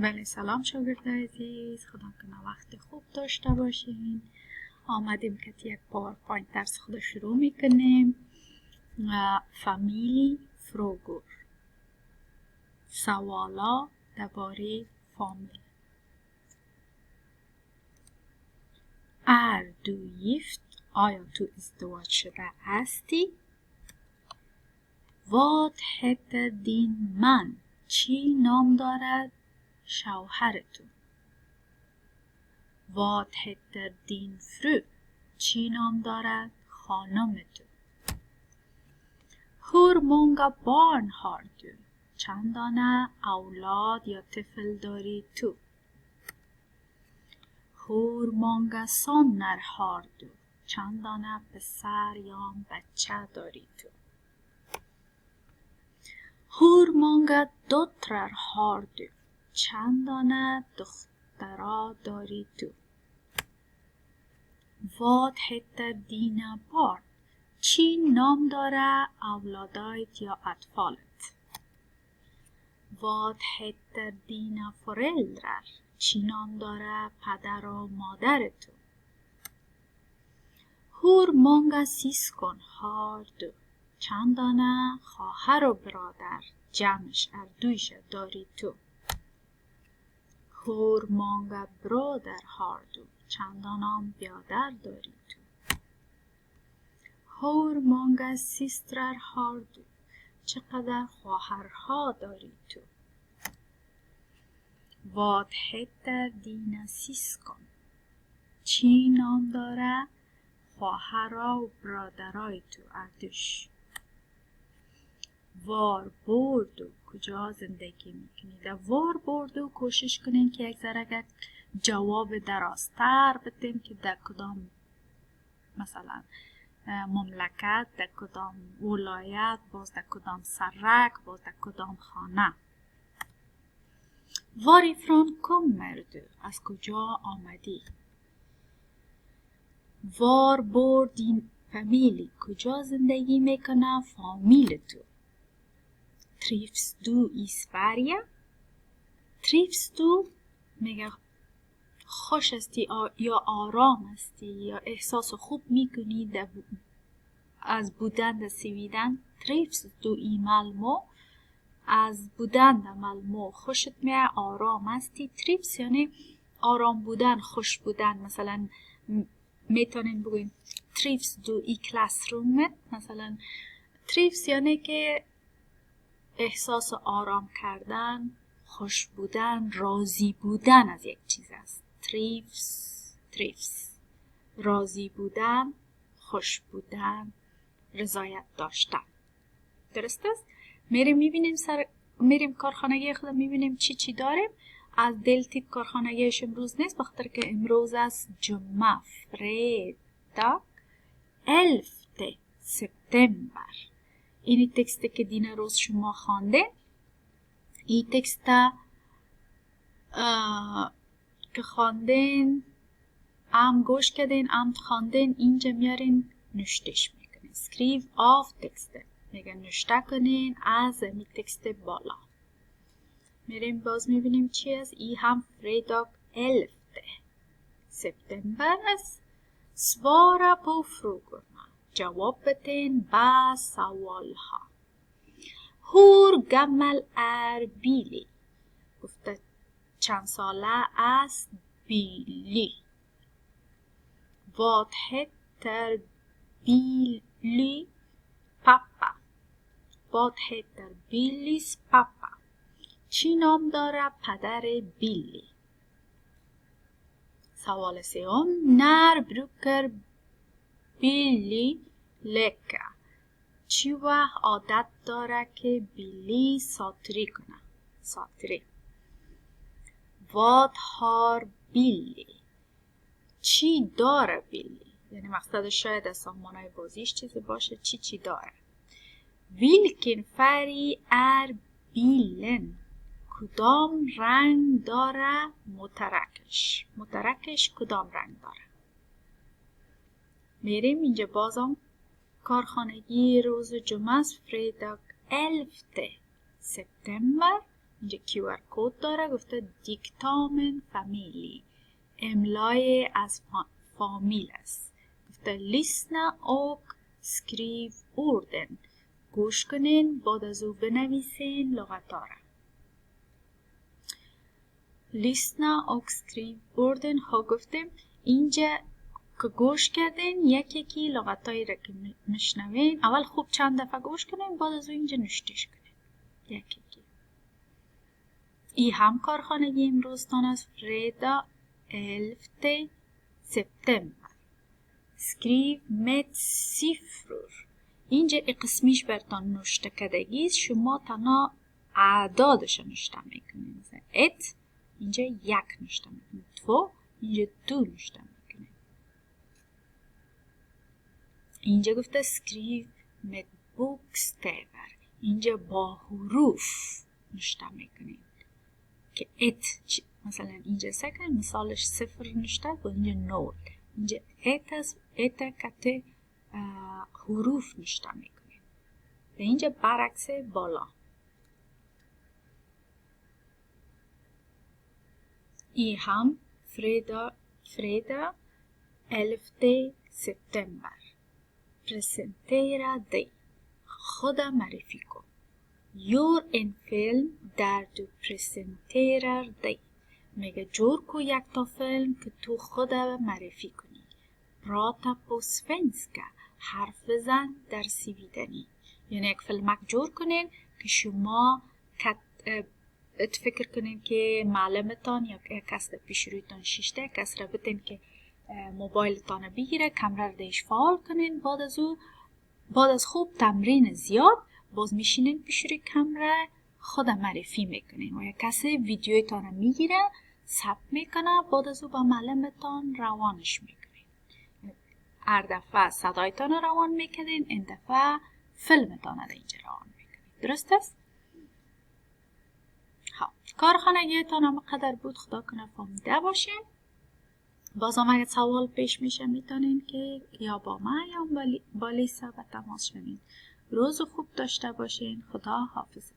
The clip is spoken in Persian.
بله سلام شاگرد عزیز، خدا کنه وقت خوب داشته باشین. آمدیم که یک پاورپوینت درس خود شروع میکنیم. فامیلی فروگور، سوالا درباره فامیل. دو گیفت، آیا تو ازدواج شده هستی؟ وات هتر دین من، چی نام دارد شوهرتون؟ وات هتر دین فرو، چی نام دارد خانمتون؟ هور مونگا بارن هار دو، چند دانه اولاد یا طفل داری تو؟ هور مونگا سونر هار دو، چند دانه پسر یا بچه داری تو؟ هور مونگا دوترر هار دو، چند دانه دخترا داری تو؟ وات هتر دینا بارن، چی نام داره اولادایت یا اطفالت؟ وات هتر دینا فورلدرر، چی نام داره پدر و مادرتو؟ هور مونگا سیسکون هار دو، چند دانه خواهر و برادر جمعش اردویش داری تو؟ هور مونگا برادر هار دو، چند دانه بیادر داری تو؟ هور مونگا سیسترر هار دو، چقدر خواهرها داری تو؟ وات هتر دینا سیسکون، چی نام داره خواهرها و برادرای تو اردوش؟ وار بردو، کجا زندگی میکنی؟ در وار بردو کوشش کنین که یک ذره جواب درازتر بدیم که در کدام مثلا مملکت، در کدام ولایت، باز در کدام سرک، باز در کدام خانه. وارifrån kommer du، از کجا آمدی؟ var bor din familj، کجا زندگی میکنه فامیل تو؟ trivs du i Sverige؟ trivs du میگه خوش هستی یا آرام هستی یا احساس خوب میکنی از بودن در سویدن؟ trivs du i Malmö، از بودن در مالمو خوشت میاد، آرام هستی. trivs یعنی آرام بودن، خوش بودن. مثلا میتونین بگوین trivs du i klassrummet، مثلا trivs یعنی که احساس آرام کردن، خوش بودن، راضی بودن از یک چیز است. trivs راضی بودن، خوش بودن، رضایت داشتن. درست است؟ میریم کارخانگی خود میبینیم چی داریم. از دلتید کارخانگیش امروز نیست، بخاطر که امروز از جمعه fredag 11 سپتامبر. اینی تکسته که دین روز شما خوانده. این تکسته که خواندین، گوش کردین، خواندین، اینجا میارین نوشتش میکنین. skriv av texten، میگن نوشته کنین از این تکست بالا. میریم باز میبینیم چی است. ای هم fredag 11 سپتامبر است. svara på frågorna، جواب بدین به سوال ها. hur gammal är Billy، گفته چند ساله است بیلی. vad heter Billy pappa، vad heter Billys pappa، چی نام داره پدر بیلی؟ سوال سوم، när brukar Billy leka، چی وقت عادت داره که بیلی ساتری کنه؟ ساتری. vad har Billy، چی داره بیلی؟ یعنی مقصدش شاید از سامانه بازیش چیزی باشه. چی داره؟ vilken färg är bilen، کدام رنگ داره موترکش؟ موترکش کدام رنگ داره؟ میریم اینجا بازم کارخانگی روز جمعه fredag 11 سپتامبر. اینجا QR کد داره، گفته دیکتامن فامیلی، املای از فامیل است. گفته لیسنا och skriv orden، گوش کنین بعد از او بنویسین لغت‌ها را. لیسنا och skriv orden ها گفتیم اینجا که گوش کردین یکی لغتایی را که میشنوین اول خوب چند دفعه گوش کنین بعد از او اینجا نوشتش کنین یکی. ای هم کارخانگی امروزتان است. fredag 11 september. skriv med siffror. اینجا قسمیش برتان نوشته کدگی است، شما تنها اعدادش نوشته میکنین. مثلا ات اینجا یک نوشته میکنین، دو اینجا دو نوشته میکنین. اینجا گفته skriv med bokstäver، اینجا با حروف نوشته میکنین که ات مثلا اینجا سکن مثالش صفر نوشته و اینجا نول. اینجا ات است، ات کت حروف نوشته میکنیم و اینجا برعکس بالا. ای هم fredag 11 september. presentera dig، خود معرفی کن. gör en film där du presenterar dig. میگه جور کو یک تا فیلم که تو خود معرفی کنی. prata på svenska، حرف بزن در سویدنی. یعنی یک فیلمک جور کنین که شما فکر کنین که معلمتان یا کس در پیش رویتان شیشته کس را بتین که موبایلتان بگیره کمره را دیش فعال کنین. بعد از خوب تمرین زیاد باز میشینین پیش روی کمره خود معرفی میکنین و یک کسی ویدیویتان میگیره ثبت میکنه بعد از او با معلمتان روانش میکنین. هر دفعه صدایتان روان میکنین، این دفعه فیلمتان را اینجا روان میکنین. درست است؟ کارخانگیتان هم قدر بود خدا کنه فهمیده باشین. باز هم اگه سوال پیش میشه میتونین که یا با من یا با لیسا به تماس شوین. روز خوب داشته باشین. خدا حافظ.